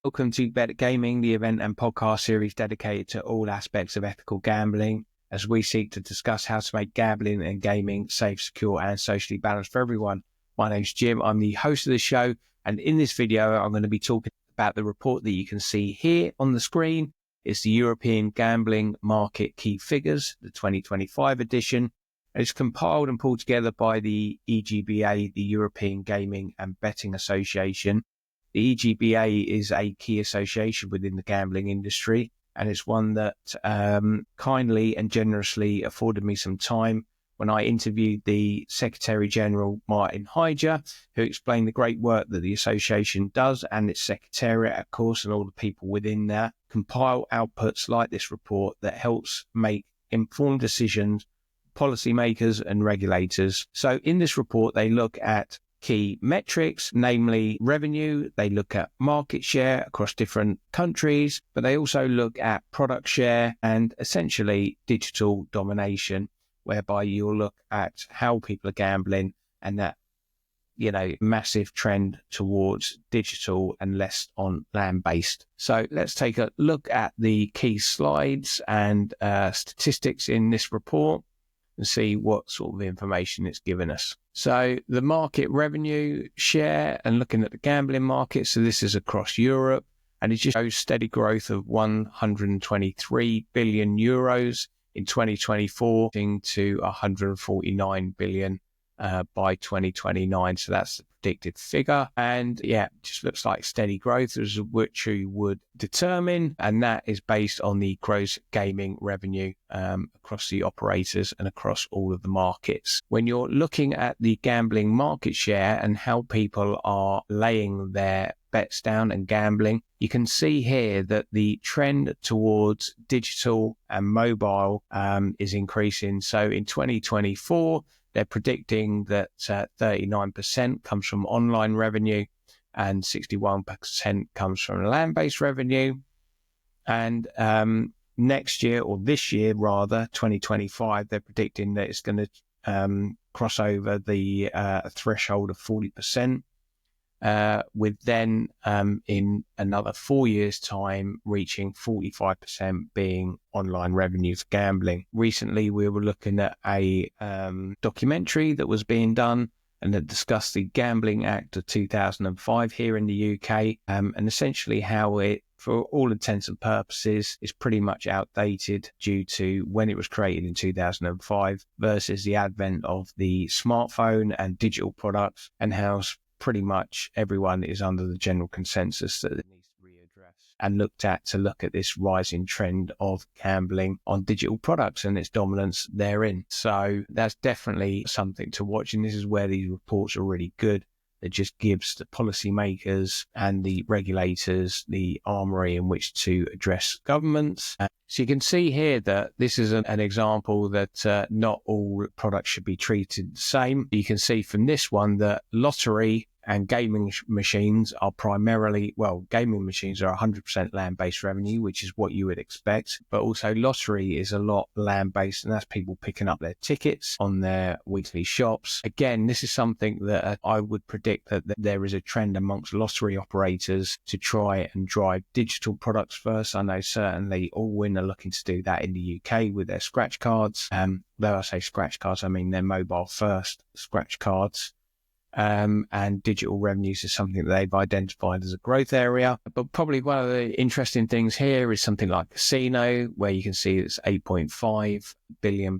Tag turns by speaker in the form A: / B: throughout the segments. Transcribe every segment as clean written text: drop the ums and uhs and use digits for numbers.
A: Welcome to Better Gaming, the event and podcast series dedicated to all aspects of ethical gambling, as we seek to discuss how to make gambling and gaming safe, secure, and socially balanced for everyone. My name's Jim. I'm the host of the show, and in this video, I'm going to be talking about the report that you can see here on the screen. It's the European Gambling Market Key Figures, the 2025 edition. It's compiled and pulled together by the EGBA, the European Gaming and Betting Association. The EGBA is a key association within the gambling industry, and it's one that kindly and generously afforded me some time when I interviewed the Secretary General, Martin Heijer, who explained the great work that the association does and its secretariat, of course, and all the people within there compile outputs like this report that helps make informed decisions, policymakers and regulators. So in this report, they look at key metrics, namely revenue. They look at market share across different countries, but they also look at product share and essentially digital domination, whereby you'll look at how people are gambling and that, massive trend towards digital and less on land-based. So let's take a look at the key slides and statistics in this report and see what sort of information it's given us. So the market revenue share and looking at the gambling market. So this is across Europe, and it just shows steady growth of 123 billion euros in 2024 to 149 billion by 2029. So that's the predicted figure. And yeah, it just looks like steady growth, as which you would determine. And that is based on the gross gaming revenue across the operators and across all of the markets. When you're looking at the gambling market share and how people are laying their bets down and gambling, you can see here that the trend towards digital and mobile is increasing. So in 2024, they're predicting that 39% comes from online revenue and 61% comes from land-based revenue. And next year, or this year rather, 2025, they're predicting that it's going to cross over the threshold of 40%. With then in another 4 years' time reaching 45% being online revenue for gambling. Recently, we were looking at a documentary that was being done and that discussed the Gambling Act of 2005 here in the UK, and essentially how it, for all intents and purposes, is pretty much outdated due to when it was created in 2005 versus the advent of the smartphone and digital products, and how pretty much everyone is under the general consensus that it needs to readdress and look at this rising trend of gambling on digital products and its dominance therein. So that's definitely something to watch, and this is where these reports are really good. It just gives the policymakers and the regulators the armory in which to address governments. So you can see here that this is an example that not all products should be treated the same. You can see from this one that lottery and gaming machines are primarily, gaming machines are 100% land-based revenue, which is what you would expect. But also lottery is a lot land-based, and that's people picking up their tickets on their weekly shops. Again, this is something that I would predict that there is a trend amongst lottery operators to try and drive digital products first. I know certainly Allwyn are looking to do that in the UK with their scratch cards. Though I say scratch cards, I mean their mobile first scratch cards. And digital revenues is something that they've identified as a growth area. But probably one of the interesting things here is something like casino, where you can see it's £8.5 billion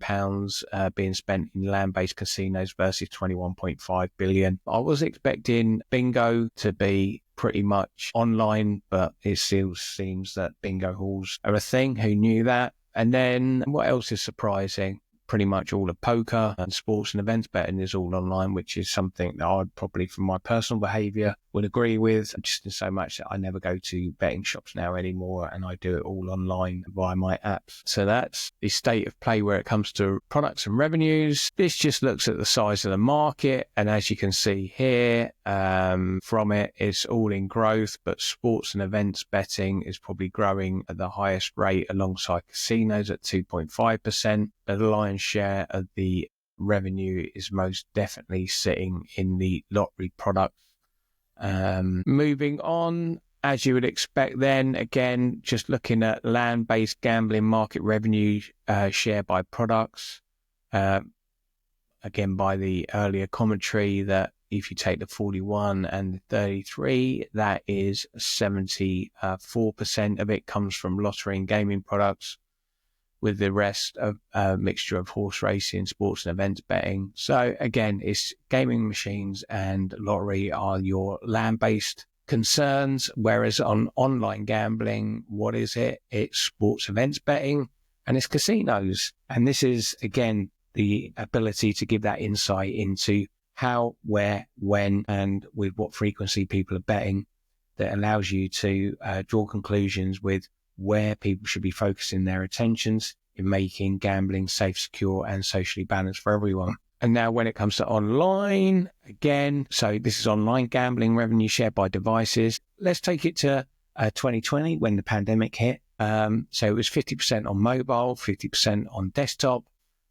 A: being spent in land-based casinos versus 21.5 billion. I was expecting bingo to be pretty much online, but it still seems that bingo halls are a thing. Who knew that? And then what else is surprising? Pretty much all of poker and sports and events betting is all online, which is something that I'd probably, from my personal behaviour, would agree with, just in so much that I never go to betting shops now anymore, and I do it all online via my apps. So that's the state of play where it comes to products and revenues. This just looks at the size of the market, and as you can see here, from it, it's all in growth, but sports and events betting is probably growing at the highest rate alongside casinos at 2.5%. The lion's share of the revenue is most definitely sitting in the lottery products. Moving on, as you would expect then, again, just looking at land-based gambling market revenue share by products. Again, by the earlier commentary, that if you take the 41 and the 33, that is 74% of it comes from lottery and gaming products, with the rest of a mixture of horse racing, sports and events betting. So again, it's gaming machines and lottery are your land-based concerns, whereas on online gambling, what is it? It's sports events betting and it's casinos. And this is, again, the ability to give that insight into how, where, when, and with what frequency people are betting, that allows you to draw conclusions with where people should be focusing their attentions in making gambling safe, secure, and socially balanced for everyone. And now when it comes to online, again, so this is online gambling revenue share by devices. Let's take it to 2020 when the pandemic hit. So it was 50% on mobile, 50% on desktop.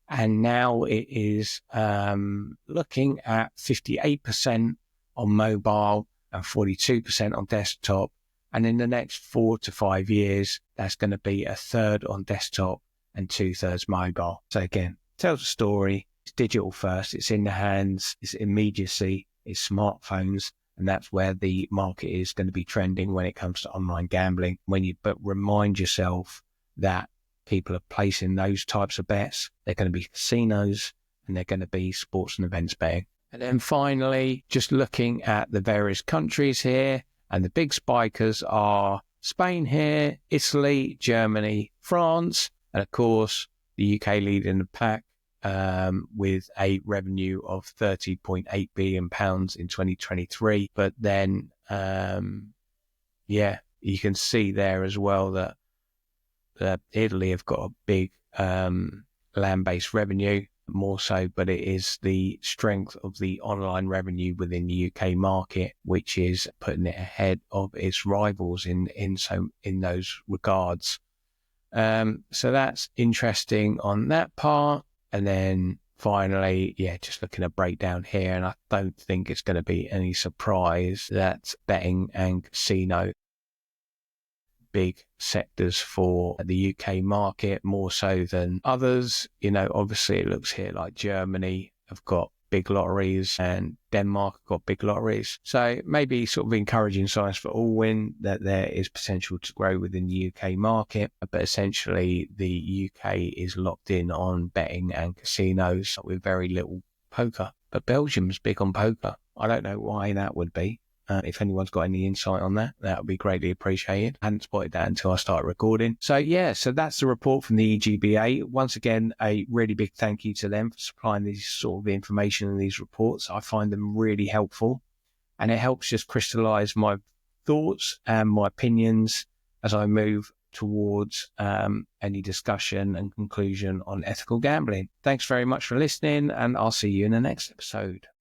A: And now it is looking at 58% on mobile and 42% on desktop. And in the next 4 to 5 years, that's going to be a third on desktop and 2/3 mobile. So again, tells a story. It's digital first. It's in the hands. It's immediacy. It's smartphones. And that's where the market is going to be trending when it comes to online gambling. But remind yourself that people are placing those types of bets. They're going to be casinos and they're going to be sports and events betting. And then finally, just looking at the various countries here, and the big spikers are Spain here, Italy, Germany, France, and of course, the UK leading the pack with a revenue of £30.8 billion in 2023. But then, you can see there as well that Italy have got a big land-based revenue, more so, but it is the strength of the online revenue within the UK market, which is putting it ahead of its rivals in those regards. So that's interesting on that part. And then finally, just looking at breakdown here, and I don't think it's going to be any surprise that betting and casino big sectors for the UK market, more so than others. Obviously it looks here like Germany have got big lotteries and Denmark have got big lotteries. So maybe sort of encouraging signs for Allwyn that there is potential to grow within the UK market. But essentially the UK is locked in on betting and casinos with very little poker. But Belgium's big on poker. I don't know why that would be. If anyone's got any insight on that, that would be greatly appreciated. I hadn't spotted that until I started recording. So that's the report from the EGBA. Once again, a really big thank you to them for supplying these sort of information and these reports. I find them really helpful, and it helps just crystallize my thoughts and my opinions as I move towards any discussion and conclusion on ethical gambling. Thanks very much for listening, and I'll see you in the next episode.